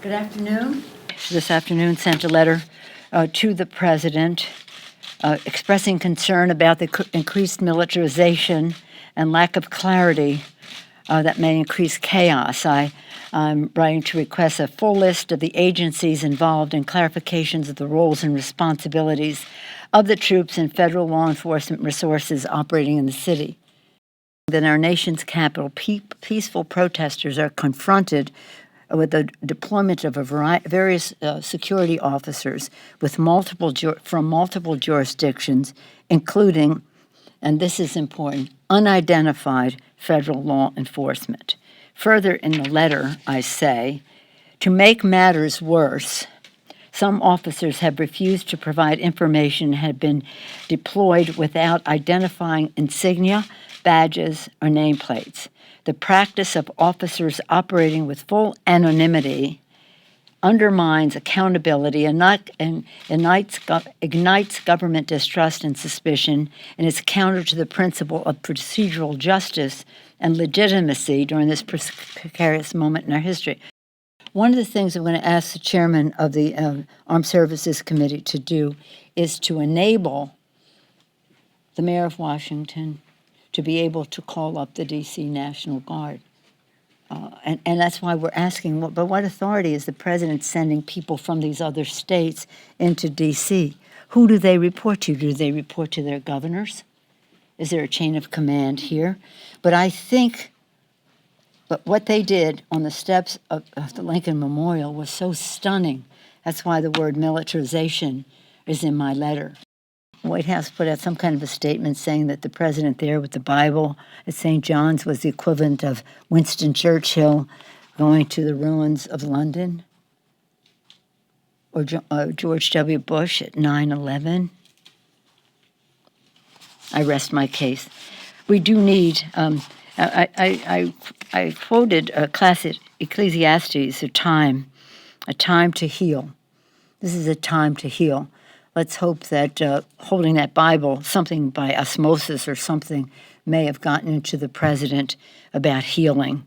Good afternoon. This afternoon sent a letter to the president expressing concern about the increased militarization and lack of clarity that may increase chaos. I'm writing to request a full list of the agencies involved and clarifications of the roles and responsibilities of the troops and federal law enforcement resources operating in the city. In our nation's capital, peaceful protesters are confronted with the deployment of various security officers from multiple jurisdictions, including, and this is important, unidentified federal law enforcement. Further in the letter, I say, to make matters worse, some officers have refused to provide information and have been deployed without identifying insignia, badges, or nameplates. The practice of officers operating with full anonymity undermines accountability and ignites government distrust and suspicion, and is counter to the principle of procedural justice and legitimacy during this precarious moment in our history. One of the things I'm going to ask the chairman of the Armed Services Committee to do is to enable the mayor of Washington to be able to call up the D.C. National Guard. And that's why we're asking, but what authority is the president sending people from these other states into D.C.? Who do they report to? Do they report to their governors? Is there a chain of command here? But I think what they did on the steps of the Lincoln Memorial was so stunning. That's why the word militarization is in my letter. The White House put out some kind of a statement saying that the president there with the Bible at St. John's was the equivalent of Winston Churchill going to the ruins of London, or George W. Bush at 9/11. I rest my case. We do need, I quoted a classic Ecclesiastes, a time to heal. This is a time to heal. Let's hope that holding that Bible, something by osmosis or something, may have gotten into the president about healing.